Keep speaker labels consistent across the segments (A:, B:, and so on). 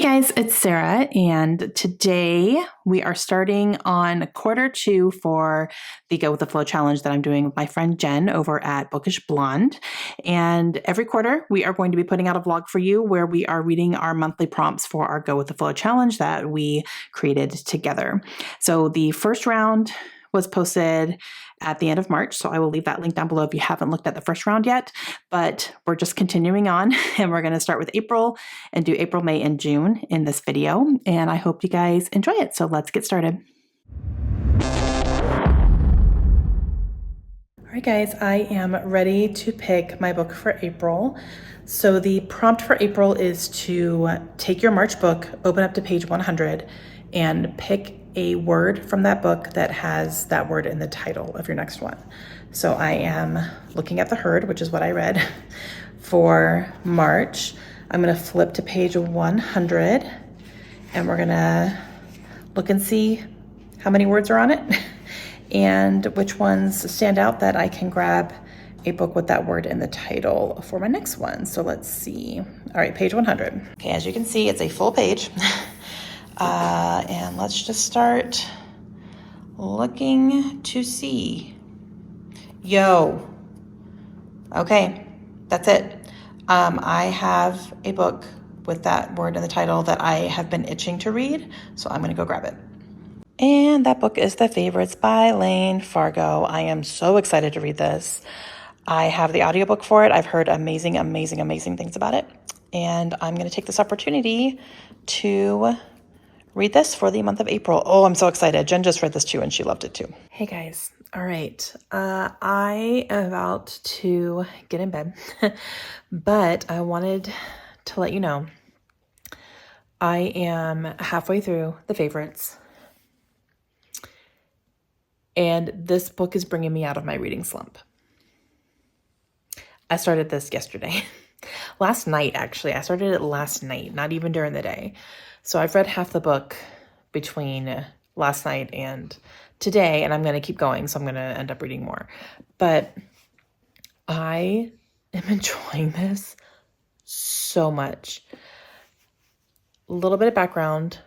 A: guys, it's Sarah, and today we are starting on quarter 2 for the Go With The Flow challenge that I'm doing with my friend Jen over at Bookish Blonde. And every quarter we are going to be putting out a vlog for you where we are reading our monthly prompts for our Go With The Flow challenge that we created together. So the first round was posted at the end of March, so I will leave that link down below if you haven't looked at the first round yet, but we're just continuing on, and we're going to start with April and do April, May, and June in this video, and I hope you guys enjoy it, so let's get started. All right, guys, I am ready to pick my book for April. So the prompt for April is to take your March book, open up to page 100, and pick a word from that book that has that word in the title of your next one. So I am looking at The Herd, which is what I read for March. I'm going to flip to page 100 and we're going to look and see how many words are on it and which ones stand out that I can grab a book with that word in the title for my next one. So let's see. All right, page 100. Okay, as you can see, it's a full page. And let's just start looking to see. Yo. Okay, that's it. I have a book with that word in the title that I have been itching to read, so I'm going to go grab it. And that book is The Favorites by Lane Fargo. I am so excited to read this. I have the audiobook for it. I've heard amazing, amazing, amazing things about it. And I'm going to take this opportunity to read this for the month of April. Oh, I'm so excited. Jen just read this too, and she loved it too. Hey guys. All right. I am about to get in bed, but I wanted to let you know I am halfway through The Favorites, and this book is bringing me out of my reading slump. I started this yesterday. Last night, actually. I started it last night, not even during the day. So I've read half the book between last night and today, and I'm going to keep going, so I'm going to end up reading more. But I am enjoying this so much. A little bit of background.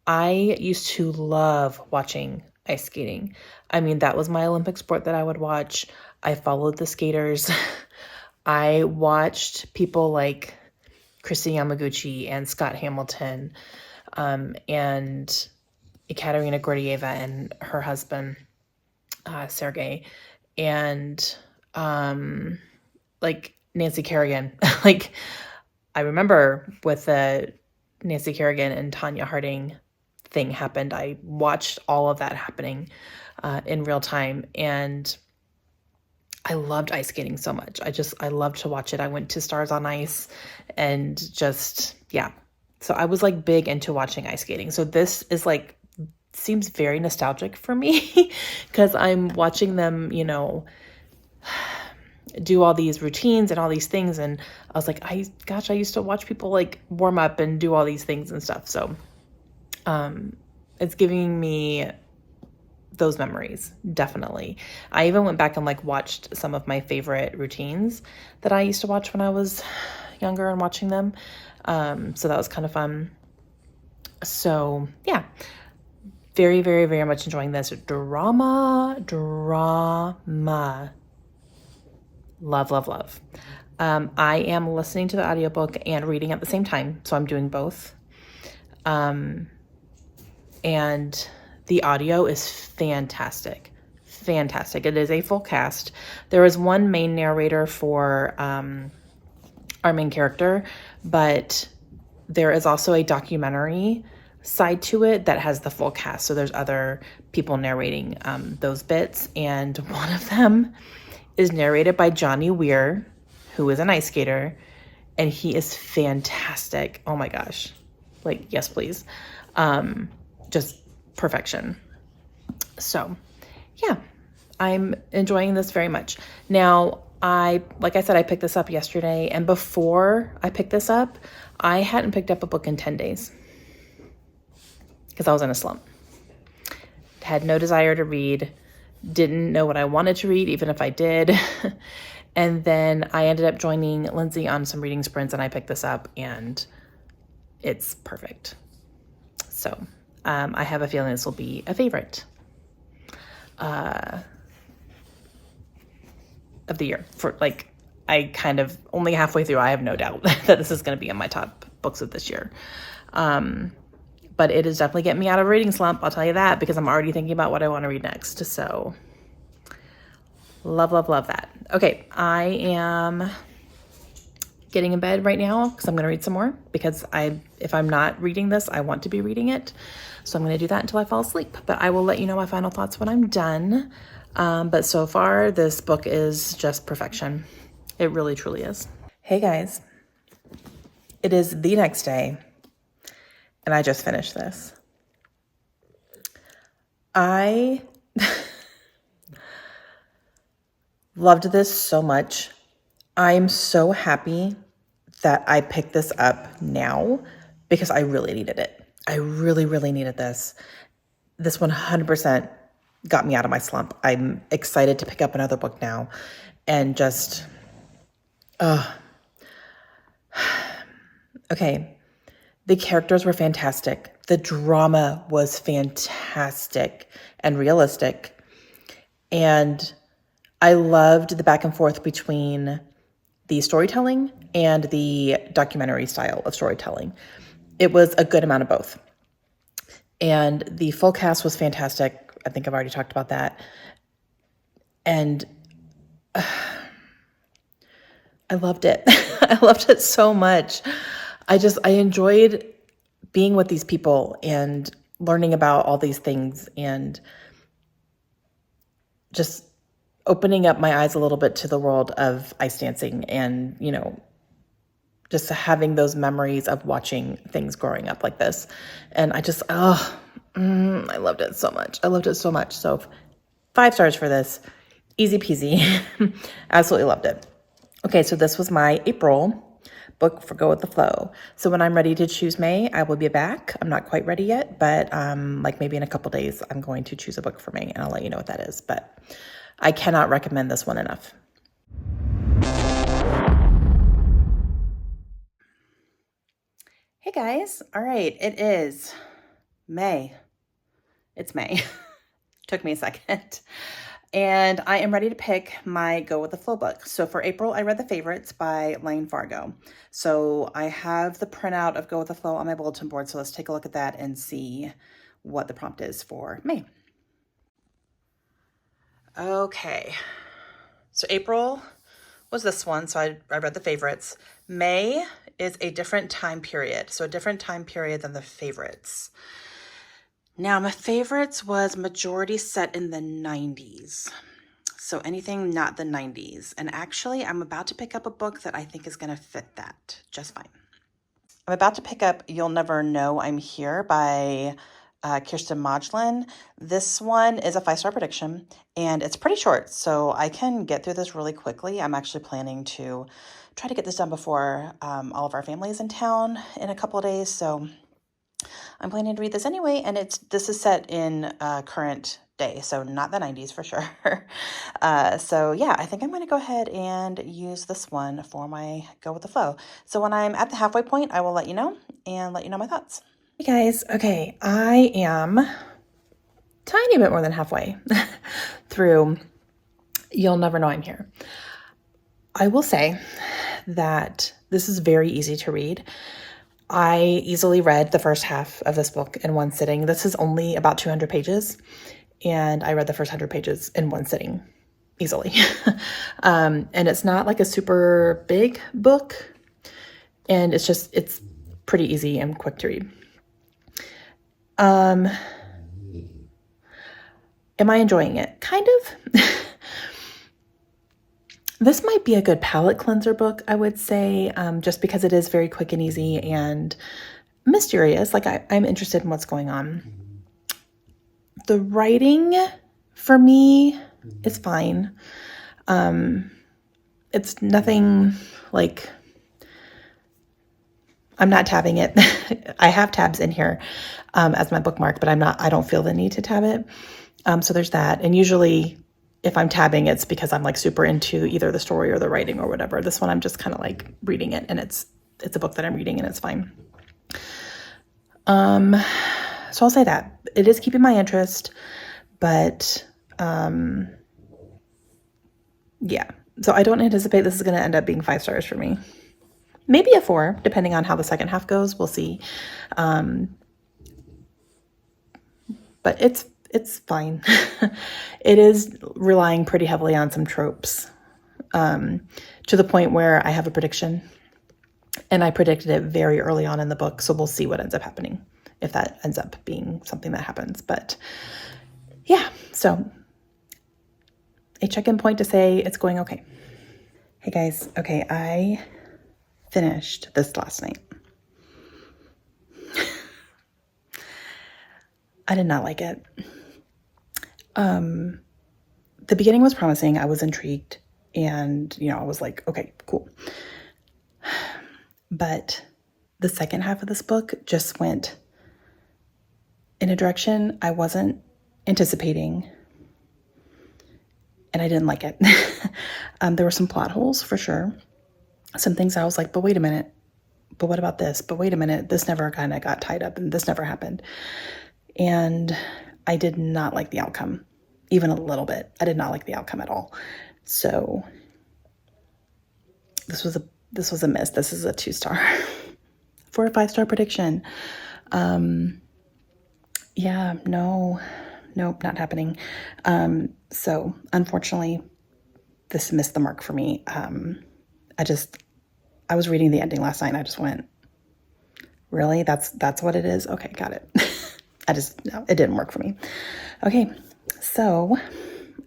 A: I used to love watching ice skating. I mean, that was my Olympic sport that I would watch. I followed the skaters. I watched people like Christy Yamaguchi and Scott Hamilton, and Ekaterina Gordieva and her husband, Sergey, and like Nancy Kerrigan. Like, I remember with the Nancy Kerrigan and Tanya Harding thing happened, I watched all of that happening in real time, and I loved ice skating so much. I loved to watch it. I went to Stars on Ice and just, yeah. So I was like big into watching ice skating. So this is like, seems very nostalgic for me because I'm watching them, you know, do all these routines and all these things. And I was like, I used to watch people like warm up and do all these things and stuff. So it's giving me those memories, definitely. I even went back and like watched some of my favorite routines that I used to watch when I was younger and watching them. So that was kind of fun. So yeah, very, very, very much enjoying this drama. Love, love, love. I am listening to the audiobook and reading at the same time. So I'm doing both. And the audio is fantastic. Fantastic. It is a full cast. There is one main narrator for our main character, but there is also a documentary side to it that has the full cast. So there's other people narrating those bits, and one of them is narrated by Johnny Weir, who is an ice skater, and he is fantastic. Oh my gosh. Like, yes, please. Just perfection. So yeah, I'm enjoying this very much. Now, like I said, I picked this up yesterday, and before I picked this up, I hadn't picked up a book in 10 days because I was in a slump. Had no desire to read, didn't know what I wanted to read, even if I did. And then I ended up joining Lindsay on some reading sprints, and I picked this up, and it's perfect. So I have a feeling this will be a favorite of the year. For like, I kind of only halfway through, I have no doubt that this is going to be in my top books of this year. But it is definitely getting me out of a reading slump, I'll tell you that, because I'm already thinking about what I want to read next. So love, love, love that. Okay, I am getting in bed right now because I'm going to read some more, because if I'm not reading this, I want to be reading it. So I'm going to do that until I fall asleep. But I will let you know my final thoughts when I'm done. But so far, this book is just perfection. It really, truly is. Hey guys, it is the next day, and I just finished this. I loved this so much. I'm so happy that I picked this up now because I really needed it. I really, really needed this. This 100% got me out of my slump. I'm excited to pick up another book now and just, okay. The characters were fantastic. The drama was fantastic and realistic. And I loved the back and forth between the storytelling and the documentary style of storytelling. It was a good amount of both. And the full cast was fantastic. I think I've already talked about that. And I loved it. I loved it so much. I enjoyed being with these people and learning about all these things and just opening up my eyes a little bit to the world of ice dancing and, just having those memories of watching things growing up like this. And I loved it so much. I loved it so much. So 5 stars for this. Easy peasy. Absolutely loved it. Okay, so this was my April book for Go With The Flow. So when I'm ready to choose May, I will be back. I'm not quite ready yet, but like maybe in a couple days, I'm going to choose a book for May, and I'll let you know what that is. But I cannot recommend this one enough. Hey guys. All right, it is May. It's May. Took me a second. And I am ready to pick my Go With The Flow book. So for April, I read The Favorites by Lane Fargo. So I have the printout of Go With The Flow on my bulletin board. So let's take a look at that and see what the prompt is for May. Okay. So April was this one. So I read The Favorites. May is a different time period. So a different time period than The Favorites. Now, my favorites was majority set in the 90s. So anything not the 90s. And actually, I'm about to pick up a book that I think is going to fit that just fine. I'm about to pick up You'll Never Know I'm Here by Kirsten Modglin. This one is a 5-star prediction, and it's pretty short, so I can get through this really quickly. I'm actually planning to try to get this done before all of our family is in town in a couple of days, so I'm planning to read this anyway, and this is set in current day, so not the 90s for sure. So yeah, I think I'm going to go ahead and use this one for my Go With The Flow. So when I'm at the halfway point, I will let you know and let you know my thoughts. Hey guys, okay, I am tiny bit more than halfway through You'll Never Know I'm Here. I will say that this is very easy to read. I easily read the first half of this book in one sitting. This is only about 200 pages, and I read the first 100 pages in one sitting easily. And it's not like a super big book, and it's pretty easy and quick to read. Am I enjoying it? Kind of. This might be a good palate cleanser book, I would say, just because it is very quick and easy and mysterious. Like I'm interested in what's going on. The writing for me is fine. It's nothing like, I'm not tabbing it. I have tabs in here as my bookmark, but I don't feel the need to tab it. So there's that. And usually if I'm tabbing, it's because I'm like super into either the story or the writing or whatever. This one, I'm just kind of like reading it, and it's a book that I'm reading, and it's fine. So I'll say that it is keeping my interest, but yeah. So I don't anticipate this is going to end up being 5 stars for me. Maybe a 4, depending on how the second half goes. We'll see. But it's fine. It is relying pretty heavily on some tropes, to the point where I have a prediction, and I predicted it very early on in the book. So we'll see what ends up happening, if that ends up being something that happens. But yeah, so a check-in point to say it's going okay. Hey guys, okay, I finished this last night. I did not like it. The beginning was promising. I was intrigued, and I was like, okay, cool. But the second half of this book just went in a direction I wasn't anticipating, and I didn't like it. There were some plot holes for sure. Some things I was like, but wait a minute. But what about this? But wait a minute. This never kind of got tied up, and this never happened. And I did not like the outcome, even a little bit. I did not like the outcome at all. So this was a miss. This is a 2-star for a 5-star prediction. Yeah, nope, not happening. So unfortunately, this missed the mark for me. I was reading the ending last night and I just went, really? That's what it is? Okay, got it. No, it didn't work for me. Okay, so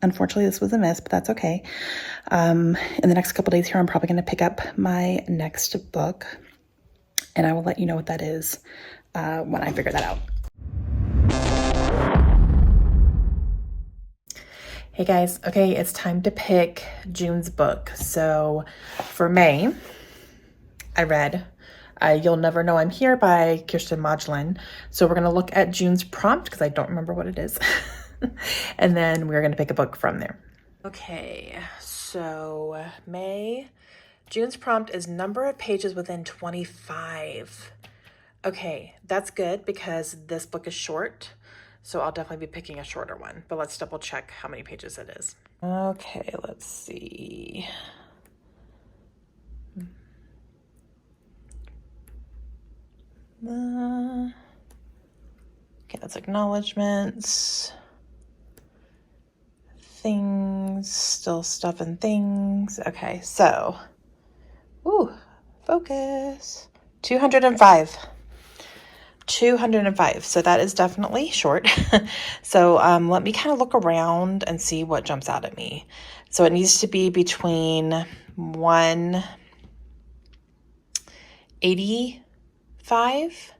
A: unfortunately this was a miss, but that's okay. In the next couple days here, I'm probably going to pick up my next book, and I will let you know what that is when I figure that out. Hey guys, okay, it's time to pick June's book. So for May, I read You'll Never Know I'm Here by Kirsten Modglin. So we're going to look at June's prompt because I don't remember what it is. And then we're going to pick a book from there. Okay, so June's prompt is number of pages within 25. Okay, that's good because this book is short. So I'll definitely be picking a shorter one, but let's double check how many pages it is. Okay, let's see. Okay, that's acknowledgements. Things, still stuff and things. Okay, so, focus. 205. 205. So that is definitely short. So let me kind of look around and see what jumps out at me. So it needs to be between 185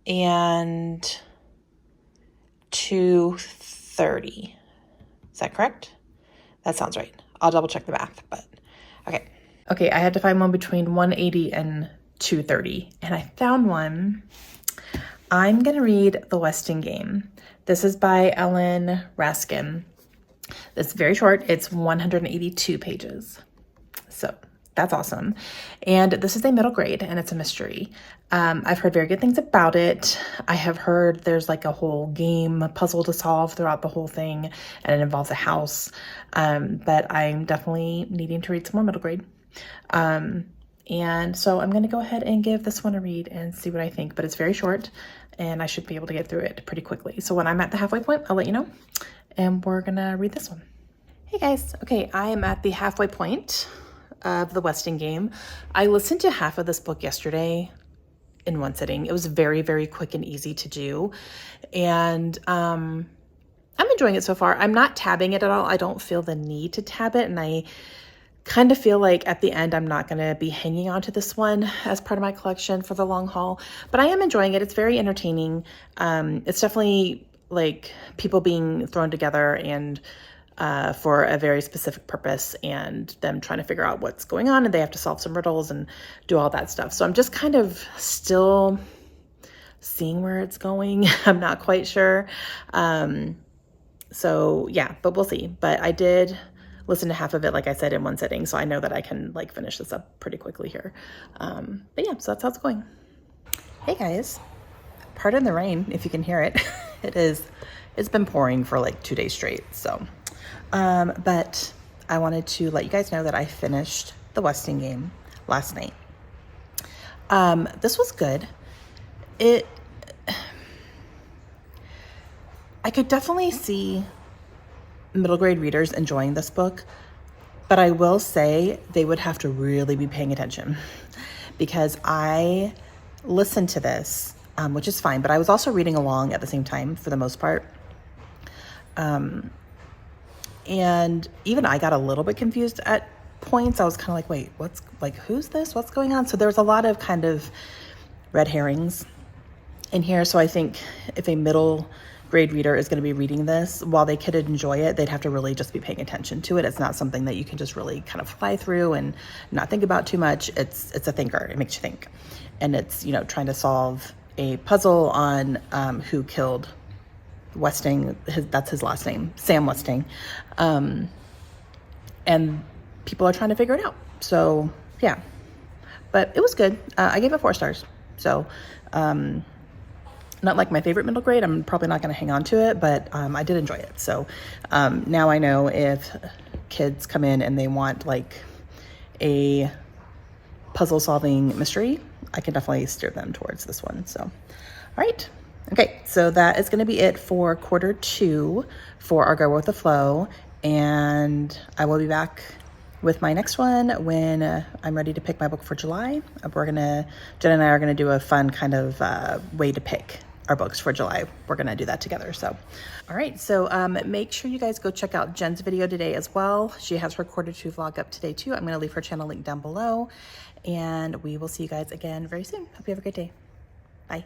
A: and 230. Is that correct? That sounds right. I'll double check the math, but okay. Okay, I had to find one between 180 and 230, and I found one. I'm going to read The Westing Game. This is by Ellen Raskin. It's very short. It's 182 pages. So that's awesome. And this is a middle grade, and it's a mystery. I've heard very good things about it. I have heard there's like a whole game, a puzzle to solve throughout the whole thing, and it involves a house. But I'm definitely needing to read some more middle grade. And so I'm going to go ahead and give this one a read and see what I think, but it's very short and I should be able to get through it pretty quickly. So when I'm at the halfway point, I'll let you know, and we're going to read this one. Hey guys. Okay. I am at the halfway point of The Westing Game. I listened to half of this book yesterday in one sitting. It was very, very quick and easy to do. And, I'm enjoying it so far. I'm not tabbing it at all. I don't feel the need to tab it. And I kind of feel like at the end, I'm not going to be hanging on to this one as part of my collection for the long haul, but I am enjoying it. It's very entertaining. It's definitely like people being thrown together and for a very specific purpose, and them trying to figure out what's going on, and they have to solve some riddles and do all that stuff. So I'm just kind of still seeing where it's going. I'm not quite sure. So yeah, but we'll see. But I did listen to half of it, like I said, in one sitting. So I know that I can like finish this up pretty quickly here. But yeah, so that's how it's going. Hey guys, pardon the rain if you can hear it. It's been pouring for like 2 days straight. So, but I wanted to let you guys know that I finished the Westing game last night. This was good. I could definitely see middle grade readers enjoying this book, but I will say they would have to really be paying attention because I listened to this, which is fine, but I was also reading along at the same time for the most part. And even I got a little bit confused at points. I was kind of like, wait, who's this? What's going on? So there's a lot of kind of red herrings in here. So I think if a middle grade reader is going to be reading this, while they could enjoy it, they'd have to really just be paying attention to it. It's not something that you can just really kind of fly through and not think about too much. It's a thinker. It makes you think. And it's, trying to solve a puzzle on who killed Westing. That's his last name, Sam Westing. And people are trying to figure it out. So yeah, but it was good. I gave it 4 stars. So, not like my favorite middle grade. I'm probably not going to hang on to it, but I did enjoy it. So now I know if kids come in and they want like a puzzle solving mystery, I can definitely steer them towards this one. So, all right. Okay. So that is going to be it for quarter 2 for our Go With the Flow. And I will be back with my next one when I'm ready to pick my book for July. Jen and I are going to do a fun kind of way to pick our books for July. We're going to do that together. So, all right. So make sure you guys go check out Jen's video today as well. She has her quarter 2 vlog up today too. I'm going to leave her channel link down below, and we will see you guys again very soon. Hope you have a great day. Bye.